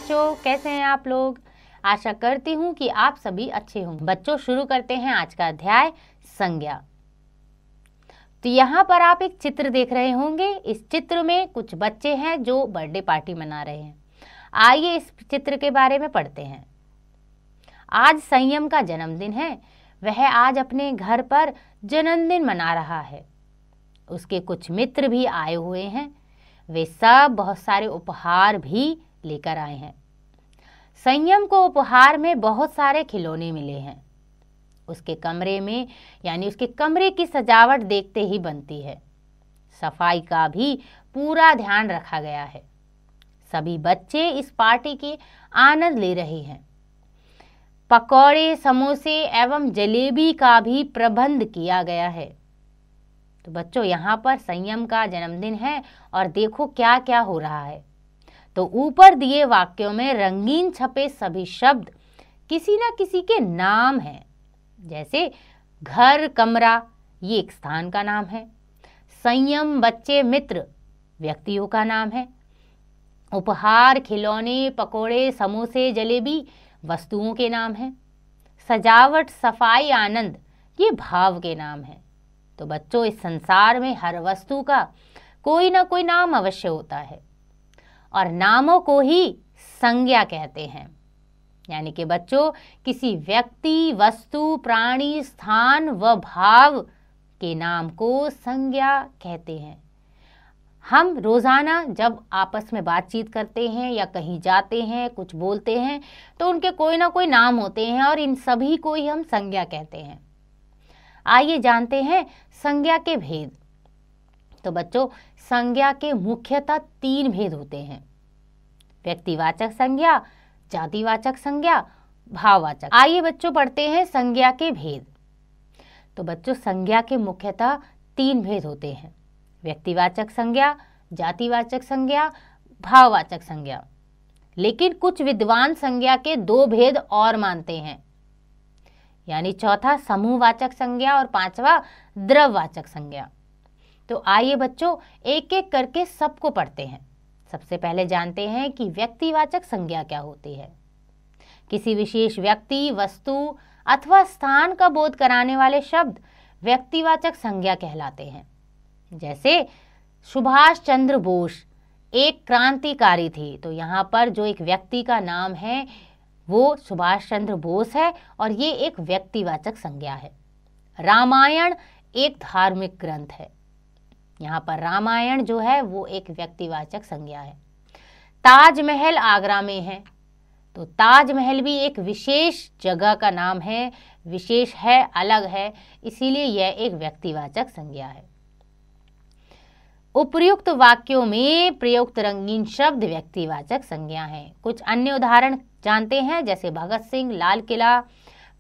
बच्चों, कैसे हैं आप लोग। आशा करती हूँ कि आप सभी अच्छे होंगे। बच्चों, शुरू करते हैं आज का अध्याय संज्ञा। तो यहाँ पर आप एक चित्र देख रहे होंगे। इस चित्र में कुछ बच्चे हैं जो बर्थडे पार्टी मना रहे हैं। आइए इस चित्र के बारे में पढ़ते हैं। आज संयम का जन्मदिन है। वह आज अपने घर पर जन्मदिन मना रहा है। उसके कुछ मित्र भी आए हुए हैं। वे सब बहुत सारे उपहार भी लेकर आए हैं। संयम को उपहार में बहुत सारे खिलौने मिले हैं। उसके कमरे में यानी उसके कमरे की सजावट देखते ही बनती है। सफाई का भी पूरा ध्यान रखा गया है। सभी बच्चे इस पार्टी के आनंद ले रहे हैं। पकौड़े, समोसे एवं जलेबी का भी प्रबंध किया गया है। तो बच्चों, यहाँ पर संयम का जन्मदिन है और देखो क्या क्या हो रहा है। तो ऊपर दिए वाक्यों में रंगीन छपे सभी शब्द किसी न किसी के नाम हैं। जैसे घर, कमरा ये एक स्थान का नाम है। संयम, बच्चे, मित्र व्यक्तियों का नाम है। उपहार, खिलौने, पकोड़े, समोसे, जलेबी वस्तुओं के नाम हैं। सजावट, सफाई, आनंद ये भाव के नाम हैं। तो बच्चों, इस संसार में हर वस्तु का कोई ना कोई नाम अवश्य होता है और नामों को ही संज्ञा कहते हैं। यानी कि बच्चों, किसी व्यक्ति, वस्तु, प्राणी, स्थान व भाव के नाम को संज्ञा कहते हैं। हम रोजाना जब आपस में बातचीत करते हैं या कहीं जाते हैं, कुछ बोलते हैं, तो उनके कोई ना कोई नाम होते हैं और इन सभी को ही हम संज्ञा कहते हैं। आइए जानते हैं संज्ञा के भेद। तो बच्चों, संज्ञा के मुख्यतः 3 भेद होते हैं। व्यक्तिवाचक संज्ञा, जातिवाचक संज्ञा, भाववाचक। आइए बच्चों पढ़ते हैं संज्ञा के भेद। तो बच्चों, संज्ञा के मुख्यतः 3 भेद होते हैं। व्यक्तिवाचक संज्ञा, जातिवाचक संज्ञा, भाववाचक संज्ञा। लेकिन कुछ विद्वान संज्ञा के 2 भेद और मानते हैं। यानी चौथा समूहवाचक संज्ञा और 5वां द्रव्यवाचक संज्ञा। तो आइए बच्चों एक एक करके सबको पढ़ते हैं। सबसे पहले जानते हैं कि व्यक्तिवाचक संज्ञा क्या होती है। किसी विशेष व्यक्ति, वस्तु अथवा स्थान का बोध कराने वाले शब्द व्यक्तिवाचक संज्ञा कहलाते हैं। जैसे सुभाष चंद्र बोस एक क्रांतिकारी थे। तो यहाँ पर जो एक व्यक्ति का नाम है वो सुभाष चंद्र बोस है और ये एक व्यक्तिवाचक संज्ञा है। रामायण एक धार्मिक ग्रंथ है। यहाँ पर रामायण जो है वो एक व्यक्तिवाचक संज्ञा है। ताजमहल आगरा में है। तो ताजमहल भी एक विशेष जगह का नाम है, विशेष है, अलग है, इसीलिए यह एक व्यक्तिवाचक संज्ञा है। उपर्युक्त वाक्यों में प्रयुक्त रंगीन शब्द व्यक्तिवाचक संज्ञा हैं। कुछ अन्य उदाहरण जानते हैं, जैसे भगत सिंह, लाल किला,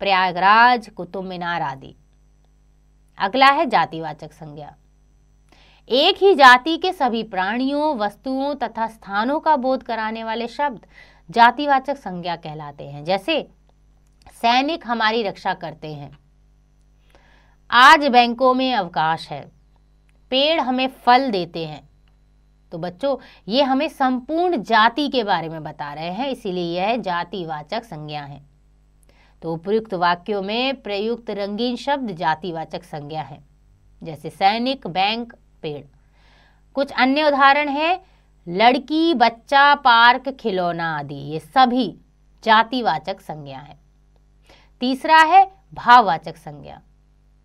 प्रयागराज, कुतुब मीनार आदि। अगला है जातिवाचक संज्ञा। एक ही जाति के सभी प्राणियों, वस्तुओं तथा स्थानों का बोध कराने वाले शब्द जातिवाचक संज्ञा कहलाते हैं। जैसे सैनिक हमारी रक्षा करते हैं। आज बैंकों में अवकाश है। पेड़ हमें फल देते हैं। तो बच्चों, ये हमें संपूर्ण जाति के बारे में बता रहे हैं, इसीलिए यह जातिवाचक संज्ञा है। तो उपयुक्त वाक्यों में प्रयुक्त रंगीन शब्द जातिवाचक संज्ञा है। जैसे सैनिक, बैंक, पेड़। कुछ अन्य उदाहरण है, लड़की, बच्चा, पार्क, खिलौना आदि। ये सभी जातिवाचक संज्ञा है। तीसरा है भाववाचक संज्ञा।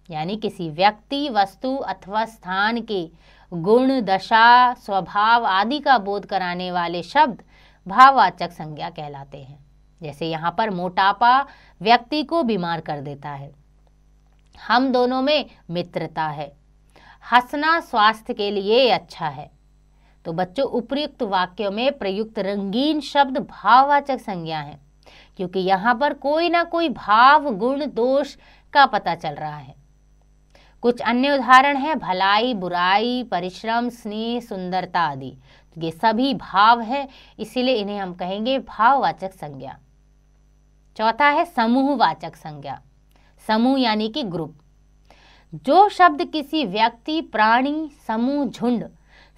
यानी किसी व्यक्ति, वस्तु अथवा स्थान के गुण, दशा, स्वभाव आदि का बोध कराने वाले शब्द भाववाचक संज्ञा कहलाते हैं। जैसे यहाँ पर मोटापा व्यक्ति को बीमार कर देता है। हम दोनों में मित्रता है। हंसना स्वास्थ्य के लिए अच्छा है। तो बच्चों, उपर्युक्त वाक्यों में प्रयुक्त रंगीन शब्द भाववाचक संज्ञा है, क्योंकि यहाँ पर कोई ना कोई भाव, गुण, दोष का पता चल रहा है। कुछ अन्य उदाहरण है, भलाई, बुराई, परिश्रम, स्नेह, सुंदरता आदि। ये सभी भाव है, इसीलिए इन्हें हम कहेंगे भाववाचक संज्ञा। चौथा है समूहवाचक संज्ञा। समूह यानी कि ग्रुप। जो शब्द किसी व्यक्ति, प्राणी, समूह, झुंड,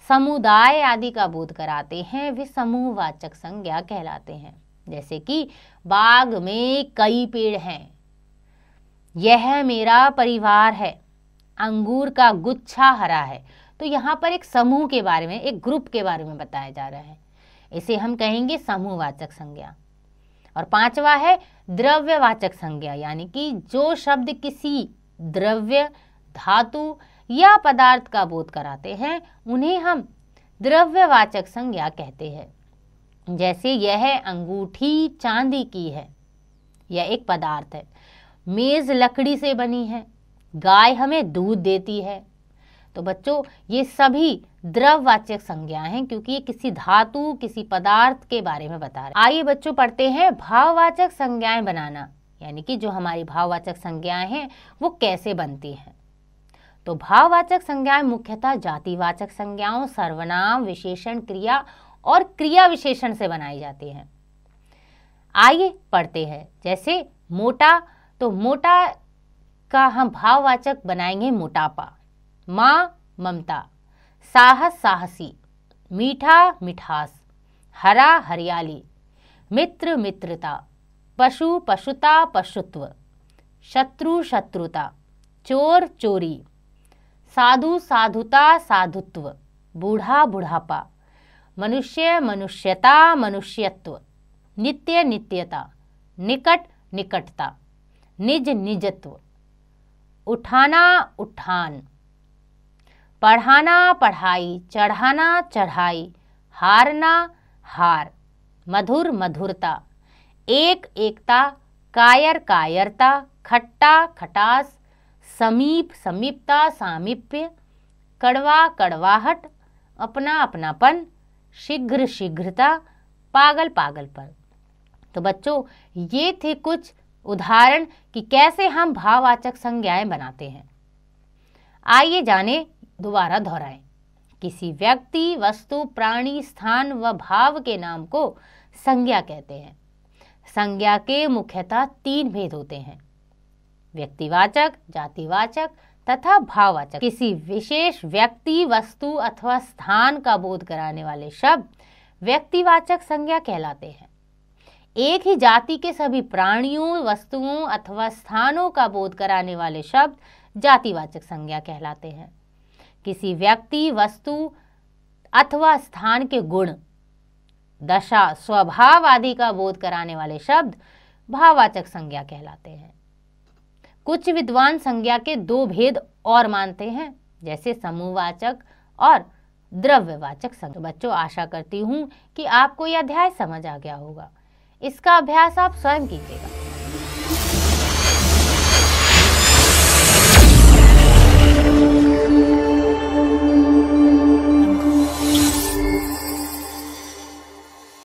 समुदाय आदि का बोध कराते हैं, वे समूहवाचक संज्ञा कहलाते हैं। जैसे कि बाग में कई पेड़ हैं, यह मेरा परिवार है, अंगूर का गुच्छा हरा है। तो यहाँ पर एक समूह के बारे में, एक ग्रुप के बारे में बताया जा रहा है, इसे हम कहेंगे समूहवाचक संज्ञा। और पांचवा है द्रव्यवाचक संज्ञा, यानी कि जो शब्द किसी द्रव्य, धातु या पदार्थ का बोध कराते हैं उन्हें हम द्रव्यवाचक संज्ञा कहते हैं। जैसे यह अंगूठी चांदी की है, यह एक पदार्थ है। मेज लकड़ी से बनी है, गाय हमें दूध देती है। तो बच्चों ये सभी द्रव्यवाचक संज्ञाएं हैं, क्योंकि ये किसी धातु, किसी पदार्थ के बारे में बता रहे हैं। आइए बच्चों पढ़ते हैं भाववाचक संज्ञाएं बनाना, यानी कि जो हमारी भाववाचक संज्ञाएं हैं वो कैसे बनती हैं। तो भाववाचक संज्ञाएं मुख्यतः जातिवाचक संज्ञाओं, सर्वनाम, विशेषण, क्रिया और क्रिया विशेषण से बनाई जाती हैं। आइए पढ़ते हैं। जैसे मोटा, तो मोटा का हम भाववाचक बनाएंगे मोटापा। माँ ममता, साहस साहसी, मीठा मिठास, हरा हरियाली, मित्र मित्रता, पशु पशुता पशुत्व, शत्रु शत्रुता, चोर चोरी, साधु साधुता साधुत्व, बूढ़ा बुढ़ापा, मनुष्य मनुष्यता मनुष्यत्व, नित्य नित्यता, निकट निकटता, निज निजत्व, उठाना उठान, पढ़ाना पढ़ाई, चढ़ाना चढ़ाई, हारना हार, मधुर मधुरता, एक एकता, कायर कायरता, खट्टा खटास, समीप समीपता सामीप्य, कड़वा कड़वाहट, अपना अपनापन, शीघ्र शीघ्रता, पागल पागलपन। तो बच्चों ये थे कुछ उदाहरण कि कैसे हम भाववाचक संज्ञाएं बनाते हैं। आइए जाने, दोबारा दोहराएं। किसी व्यक्ति, वस्तु, प्राणी, स्थान व भाव के नाम को संज्ञा कहते हैं। संज्ञा के मुख्यतः 3 भेद होते हैं, व्यक्तिवाचक, जातिवाचक तथा भाववाचक। किसी विशेष व्यक्ति, वस्तु अथवा स्थान का बोध कराने वाले शब्द व्यक्तिवाचक संज्ञा कहलाते हैं। एक ही जाति के सभी प्राणियों, वस्तुओं अथवा स्थानों का बोध कराने वाले शब्द जातिवाचक संज्ञा कहलाते हैं। किसी व्यक्ति, वस्तु अथवा स्थान के गुण, दशा, स्वभाव आदि का बोध कराने वाले शब्द भाववाचक संज्ञा कहलाते हैं। कुछ विद्वान संज्ञा के 2 भेद और मानते हैं, जैसे समूहवाचक और द्रव्यवाचक संज्ञा। बच्चों आशा करती हूँ कि आपको यह अध्याय समझ आ गया होगा। इसका अभ्यास आप स्वयं कीजिएगा।